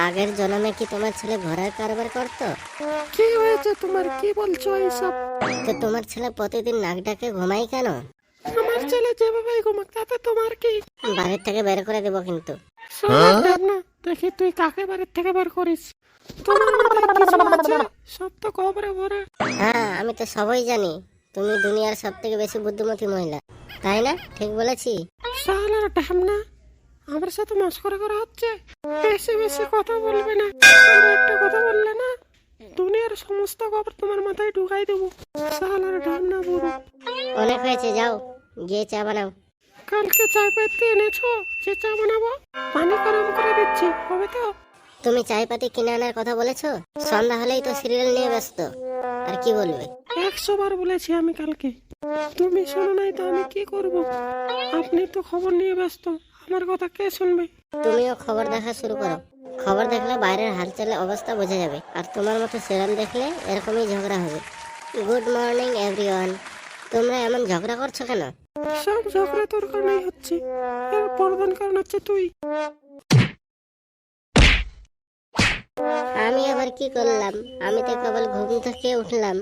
আগের জন্মে কি তোমার ছেলে ঘোড়ার কারবার করতো? কি হয়েছে তোমার, কি বলছো এইসব? তো তোমার ছেলে প্রতিদিন নাক ডাকে ঘুমাই কেন? আমার ছেলে যেভাবে ঘুমাক তাতে তোমার কি? বাড়ির থেকে বের করে দেবো কিন্তু। না, দেখি তুই কাকে বাড়ির থেকে বের করিস। তোমার মাথায় কিছু আছে? সব তো কবরে ভরা। হ্যাঁ, আমি তো সবই জানি। তুমি দুনিয়ার সব থেকে বেশি বুদ্ধিমতী মহিলা, তাই না? ঠিক বলেছি? শালার ঢামনা, আমার সাথে মস্করা করা হচ্ছে। বেশি বেশি কথা বলবে না, আর একটা কথা বললে না দুনিয়ার সমস্ত খবর তোমার মাথায় ঢুকাই দেবো। শালার ঢামনা বুড়ো। অনেক হয়েছে, যাও গিয়ে চা বানাও। কালকে চাই পাতি এনেছো, যে চা বানাবো? পানি গরম করে দিচ্ছি, হবে তো? তুমি চাইপাতি কিনে আনার কথা বলেছো? সন্ধ্যা হলেই তো সিরিয়াল নিয়ে ব্যস্ত, আর কি বলবে? 100 বার বলেছি আমি কালকে, তুমি শোনো নাই তো আমি কি করব? আপনি তো খবর নিয়ে ব্যস্ত, আমার কথা কে শুনবে? তুমিও খবর দেখা শুরু করো। খবর দেখলে বাইরের হালচালের অবস্থা বোঝা যাবে, আর তোমার মতো সিরিয়াল দেখলে এরকমই ঝগড়া হবে। Good morning everyone. তোমরা এমন ঝগড়া করছো কেন? সব ঝগড়া তোর কারণেই হচ্ছে, এর প্রধান কারণ হচ্ছে তুই। আমি আবার কি করলাম? আমি তো কেবল ঘুম থেকে উঠলাম।